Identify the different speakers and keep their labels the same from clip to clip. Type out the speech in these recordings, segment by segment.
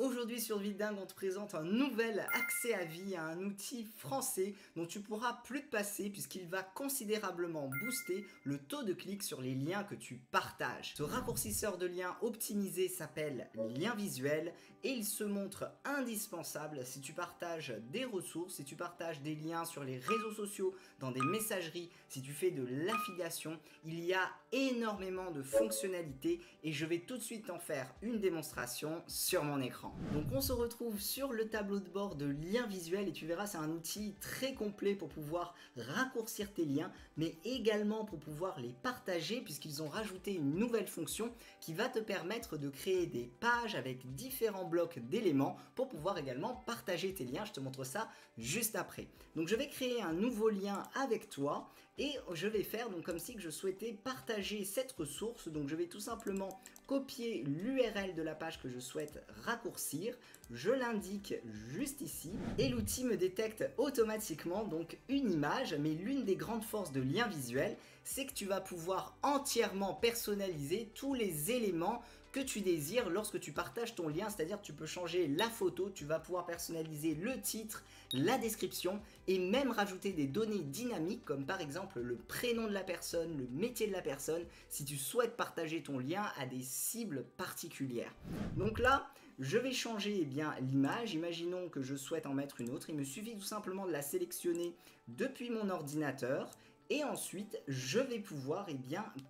Speaker 1: Aujourd'hui sur Vidingue, on te présente un nouvel accès à vie à un outil français dont tu pourras plus te passer puisqu'il va considérablement booster le taux de clic sur les liens que tu partages. Ce raccourcisseur de liens optimisé s'appelle Lien Visuel et il se montre indispensable si tu partages des ressources, si tu partages des liens sur les réseaux sociaux, dans des messageries, si tu fais de l'affiliation. Il y a énormément de fonctionnalités et je vais tout de suite en faire une démonstration sur mon écran. Donc on se retrouve sur le tableau de bord de Lien Visuel et tu verras, c'est un outil très complet pour pouvoir raccourcir tes liens mais également pour pouvoir les partager puisqu'ils ont rajouté une nouvelle fonction qui va te permettre de créer des pages avec différents blocs d'éléments pour pouvoir également partager tes liens. Je te montre ça juste après. Donc je vais créer un nouveau lien avec toi et je vais faire donc comme si que je souhaitais partager cette ressource. Donc je vais tout simplement copier l'URL de la page que je souhaite raccourcir. Je l'indique juste ici et l'outil me détecte automatiquement donc une image. Mais l'une des grandes forces de Lien Visuel, c'est que tu vas pouvoir entièrement personnaliser tous les éléments que tu désires lorsque tu partages ton lien, c'est-à-dire que tu peux changer la photo, tu vas pouvoir personnaliser le titre, la description et même rajouter des données dynamiques comme par exemple le prénom de la personne, le métier de la personne, si tu souhaites partager ton lien à des cibles particulières. Donc là, je vais changer l'image, imaginons que je souhaite en mettre une autre, il me suffit tout simplement de la sélectionner depuis mon ordinateur. Et ensuite, je vais pouvoir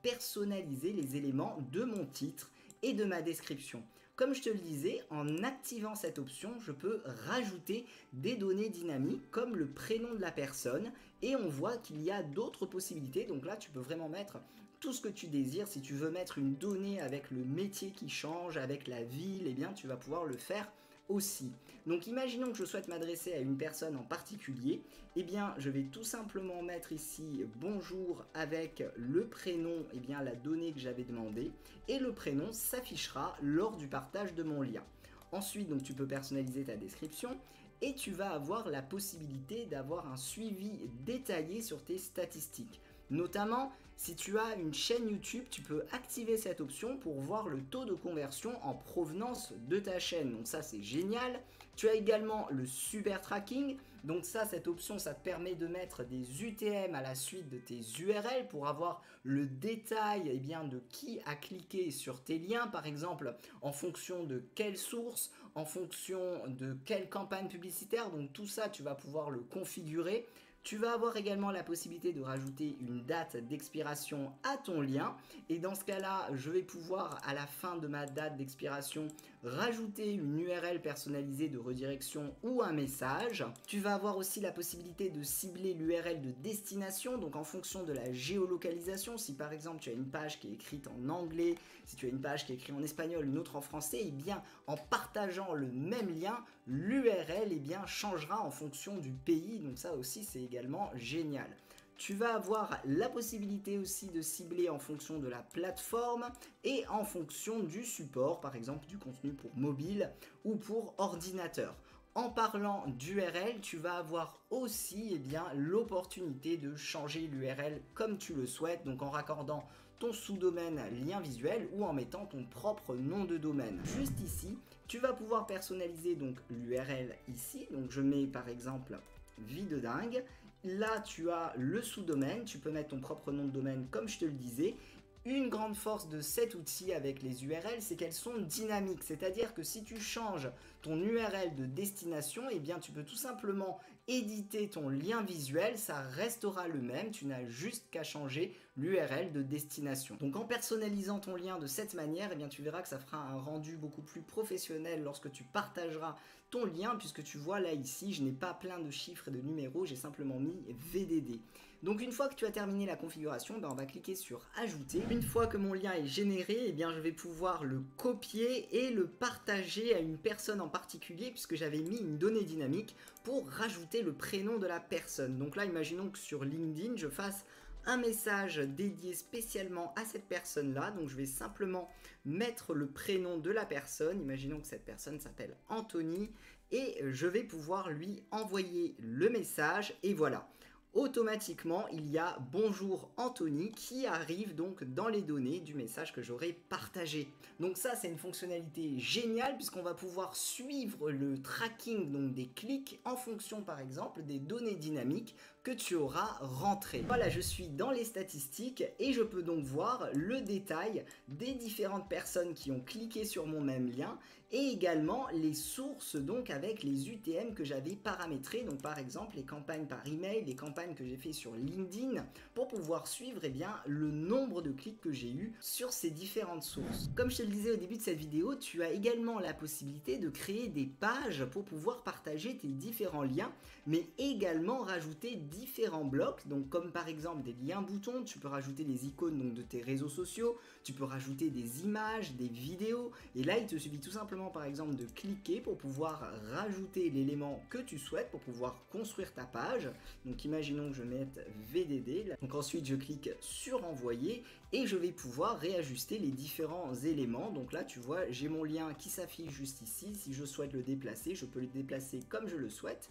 Speaker 1: personnaliser les éléments de mon titre et de ma description. Comme je te le disais, en activant cette option, je peux rajouter des données dynamiques comme le prénom de la personne et on voit qu'il y a d'autres possibilités. Donc là, tu peux vraiment mettre tout ce que tu désires. Si tu veux mettre une donnée avec le métier qui change, avec la ville, eh bien tu vas pouvoir le faire aussi. Donc imaginons que je souhaite m'adresser à une personne en particulier, eh bien je vais tout simplement mettre ici bonjour avec le prénom, la donnée que j'avais demandé et le prénom s'affichera lors du partage de mon lien. Ensuite, donc, tu peux personnaliser ta description et tu vas avoir la possibilité d'avoir un suivi détaillé sur tes statistiques. Notamment, si tu as une chaîne YouTube, tu peux activer cette option pour voir le taux de conversion en provenance de ta chaîne. Donc ça, c'est génial. Tu as également le super tracking. Donc ça, cette option, ça te permet de mettre des UTM à la suite de tes URL pour avoir le détail de qui a cliqué sur tes liens, par exemple, en fonction de quelle source, en fonction de quelle campagne publicitaire. Donc tout ça, tu vas pouvoir le configurer. Tu vas avoir également la possibilité de rajouter une date d'expiration à ton lien et dans ce cas-là, je vais pouvoir à la fin de ma date d'expiration rajouter une URL personnalisée de redirection ou un message. Tu vas avoir aussi la possibilité de cibler l'URL de destination, donc en fonction de la géolocalisation. Si par exemple tu as une page qui est écrite en anglais, si tu as une page qui est écrite en espagnol, une autre en français, et bien en partageant le même lien, l'URL changera en fonction du pays. Donc ça aussi c'est également génial. Tu vas avoir la possibilité aussi de cibler en fonction de la plateforme et en fonction du support, par exemple du contenu pour mobile ou pour ordinateur. En parlant d'URL, tu vas avoir aussi l'opportunité de changer l'URL comme tu le souhaites, donc en raccordant ton sous-domaine Lien Visuel ou en mettant ton propre nom de domaine. Juste ici, tu vas pouvoir personnaliser donc l'URL ici, donc je mets par exemple Vie de dingue. Là, tu as le sous-domaine, tu peux mettre ton propre nom de domaine comme je te le disais. Une grande force de cet outil avec les URL, c'est qu'elles sont dynamiques, c'est-à-dire que si tu changes ton URL de destination, tu peux tout simplement éditer ton lien visuel, ça restera le même, tu n'as juste qu'à changer l'URL de destination. Donc en personnalisant ton lien de cette manière, tu verras que ça fera un rendu beaucoup plus professionnel lorsque tu partageras ton lien, puisque tu vois là ici, je n'ai pas plein de chiffres et de numéros, j'ai simplement mis VDD. Donc une fois que tu as terminé la configuration, on va cliquer sur ajouter. Une fois que mon lien est généré, je vais pouvoir le copier et le partager à une personne en particulier puisque j'avais mis une donnée dynamique pour rajouter le prénom de la personne. Donc là, imaginons que sur LinkedIn, je fasse un message dédié spécialement à cette personne-là. Donc je vais simplement mettre le prénom de la personne. Imaginons que cette personne s'appelle Anthony et je vais pouvoir lui envoyer le message et voilà. automatiquement il y a bonjour Anthony qui arrive donc dans les données du message que j'aurai partagé. Donc ça c'est une fonctionnalité géniale puisqu'on va pouvoir suivre le tracking donc des clics en fonction par exemple des données dynamiques que tu auras rentrées. Voilà, je suis dans les statistiques et je peux donc voir le détail des différentes personnes qui ont cliqué sur mon même lien et également les sources donc avec les UTM que j'avais paramétrées, donc par exemple les campagnes par email, les campagnes que j'ai fait sur LinkedIn pour pouvoir suivre le nombre de clics que j'ai eu sur ces différentes sources. Comme je te le disais au début de cette vidéo, tu as également la possibilité de créer des pages pour pouvoir partager tes différents liens, mais également rajouter différents blocs, donc comme par exemple des liens boutons, tu peux rajouter les icônes donc de tes réseaux sociaux, tu peux rajouter des images, des vidéos, et là il te suffit tout simplement par exemple de cliquer pour pouvoir rajouter l'élément que tu souhaites pour pouvoir construire ta page. Donc imaginons que je mette VDD, donc ensuite je clique sur envoyer et je vais pouvoir réajuster les différents éléments. Donc là tu vois j'ai mon lien qui s'affiche juste ici, si je souhaite le déplacer je peux le déplacer comme je le souhaite.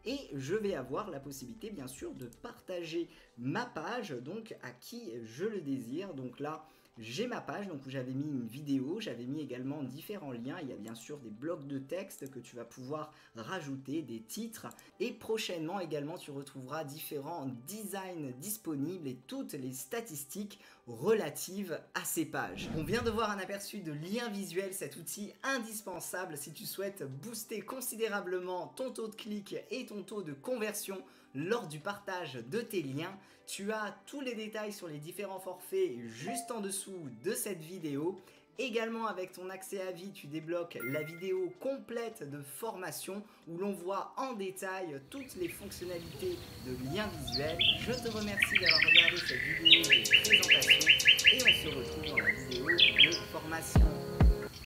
Speaker 1: Et je vais avoir la possibilité bien sûr de partager ma page donc à qui je le désire. Donc là j'ai ma page donc où j'avais mis une vidéo, j'avais mis également différents liens, il y a bien sûr des blocs de texte que tu vas pouvoir rajouter, des titres et prochainement également tu retrouveras différents designs disponibles et toutes les statistiques relatives à ces pages. On vient de voir un aperçu de lien visuel, cet outil indispensable si tu souhaites booster considérablement ton taux de clic et ton taux de conversion lors du partage de tes liens. Tu as tous les détails sur les différents forfaits juste en dessous de cette vidéo. Également avec ton accès à vie, tu débloques la vidéo complète de formation où l'on voit en détail toutes les fonctionnalités de lien visuel. Je te remercie d'avoir regardé cette vidéo de présentation et on se retrouve dans la vidéo de formation.